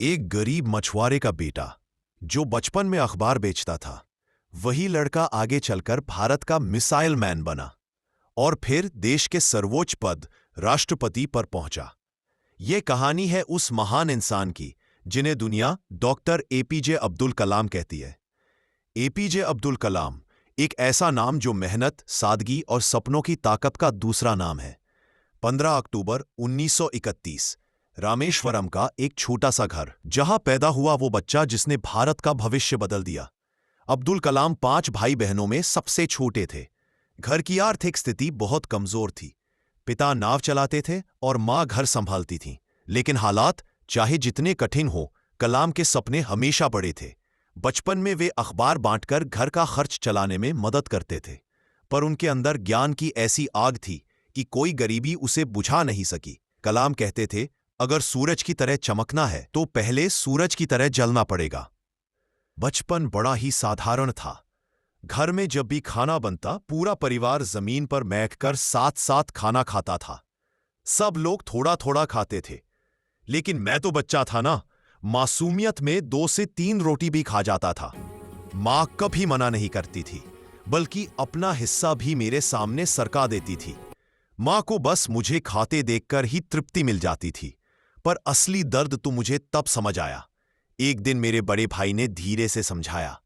एक गरीब मछुआरे का बेटा जो बचपन में अखबार बेचता था, वही लड़का आगे चलकर भारत का मिसाइल मैन बना और फिर देश के सर्वोच्च पद राष्ट्रपति पर पहुंचा। ये कहानी है उस महान इंसान की जिन्हें दुनिया डॉक्टर एपीजे अब्दुल कलाम कहती है। एपीजे अब्दुल कलाम एक ऐसा नाम जो मेहनत, सादगी और सपनों की ताकत का दूसरा नाम है। 15 अक्टूबर 1931 रामेश्वरम का एक छोटा सा घर, जहां पैदा हुआ वो बच्चा जिसने भारत का भविष्य बदल दिया। अब्दुल कलाम 5 भाई बहनों में सबसे छोटे थे। घर की आर्थिक स्थिति बहुत कमजोर थी। पिता नाव चलाते थे और मां घर संभालती थीं। लेकिन हालात चाहे जितने कठिन हो, कलाम के सपने हमेशा बड़े थे। बचपन में वे अखबार बांटकर घर का खर्च चलाने में मदद करते थे, पर उनके अंदर ज्ञान की ऐसी आग थी कि कोई गरीबी उसे बुझा नहीं सकी। कलाम कहते थे, अगर सूरज की तरह चमकना है तो पहले सूरज की तरह जलना पड़ेगा। बचपन बड़ा ही साधारण था। घर में जब भी खाना बनता, पूरा परिवार जमीन पर बैठकर साथ साथ खाना खाता था। सब लोग थोड़ा थोड़ा खाते थे, लेकिन मैं तो बच्चा था ना, मासूमियत में 2 से 3 रोटी भी खा जाता था। मां कभी मना नहीं करती थी, बल्कि अपना हिस्सा भी मेरे सामने सरका देती थी। मां को बस मुझे खाते देखकर ही तृप्ति मिल जाती थी, पर असली दर्द तो मुझे तब समझ आया। एक दिन मेरे बड़े भाई ने धीरे से समझाया,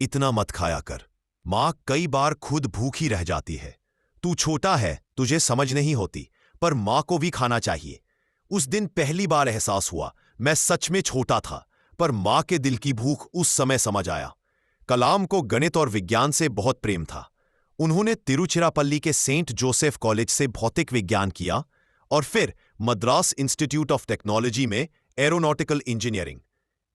इतना मत खाया कर, मां कई बार खुद भूखी रह जाती है। तू छोटा है, तुझे समझ नहीं होती, पर मां को भी खाना चाहिए। उस दिन पहली बार एहसास हुआ, मैं सच में छोटा था, पर मां के दिल की भूख उस समय समझ आया। कलाम को गणित और विज्ञान से बहुत प्रेम था। उन्होंने तिरुचिरापल्ली के सेंट जोसेफ कॉलेज से भौतिक विज्ञान किया और फिर मद्रास इंस्टीट्यूट ऑफ टेक्नोलॉजी में एरोनॉटिकल इंजीनियरिंग।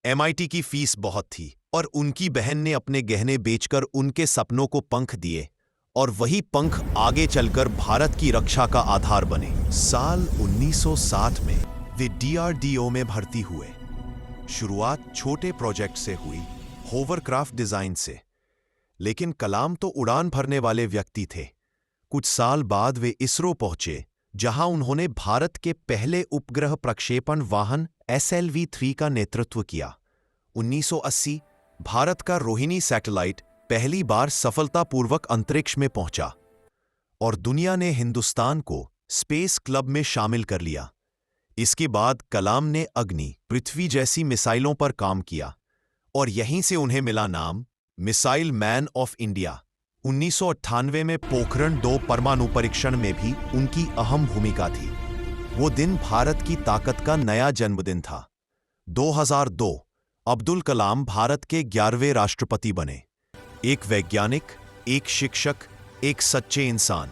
MIT की फीस बहुत थी और उनकी बहन ने अपने गहने बेचकर उनके सपनों को पंख दिए, और वही पंख आगे चलकर भारत की रक्षा का आधार बने। साल 1960 में वे DRDO में भर्ती हुए। शुरुआत छोटे प्रोजेक्ट से हुई, होवरक्राफ्ट डिजाइन से। लेकिन कलाम तो उड़ान भरने वाले व्यक्ति थे। कुछ साल बाद वे इसरो पहुंचे, जहां उन्होंने भारत के पहले उपग्रह प्रक्षेपण वाहन SLV-3 का नेतृत्व किया। 1980 भारत का रोहिणी सैटेलाइट पहली बार सफलतापूर्वक अंतरिक्ष में पहुंचा और दुनिया ने हिंदुस्तान को स्पेस क्लब में शामिल कर लिया। इसके बाद कलाम ने अग्नि, पृथ्वी जैसी मिसाइलों पर काम किया और यहीं से उन्हें मिला नाम मिसाइल मैन ऑफ इंडिया। 1998 में पोखरण 2 परमाणु परीक्षण में भी उनकी अहम भूमिका थी। वो दिन भारत की ताकत का नया जन्मदिन था। 2002 अब्दुल कलाम भारत के 11वें राष्ट्रपति बने। एक वैज्ञानिक, एक शिक्षक, एक सच्चे इंसान।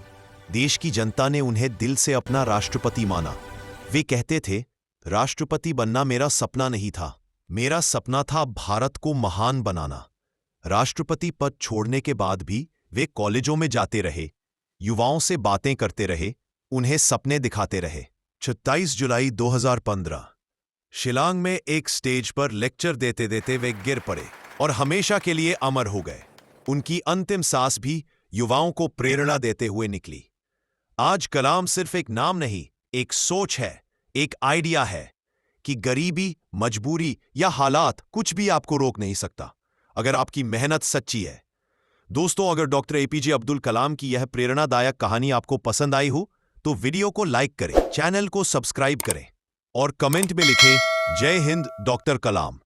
देश की जनता ने उन्हें दिल से अपना राष्ट्रपति माना। वे कहते थे, राष्ट्रपति बनना मेरा सपना नहीं था, मेरा सपना था भारत को महान बनाना। राष्ट्रपति पद छोड़ने के बाद भी वे कॉलेजों में जाते रहे, युवाओं से बातें करते रहे, उन्हें सपने दिखाते रहे। 27 जुलाई 2015 शिलांग में एक स्टेज पर लेक्चर देते देते वे गिर पड़े और हमेशा के लिए अमर हो गए। उनकी अंतिम सांस भी युवाओं को प्रेरणा देते हुए निकली। आज कलाम सिर्फ एक नाम नहीं, एक सोच है, एक आइडिया है कि गरीबी, मजबूरी या हालात कुछ भी आपको रोक नहीं सकता, अगर आपकी मेहनत सच्ची है। दोस्तों, अगर डॉक्टर एपीजे अब्दुल कलाम की यह प्रेरणादायक कहानी आपको पसंद आई हो तो वीडियो को लाइक करें, चैनल को सब्सक्राइब करें और कमेंट में लिखें, जय हिंद डॉक्टर कलाम।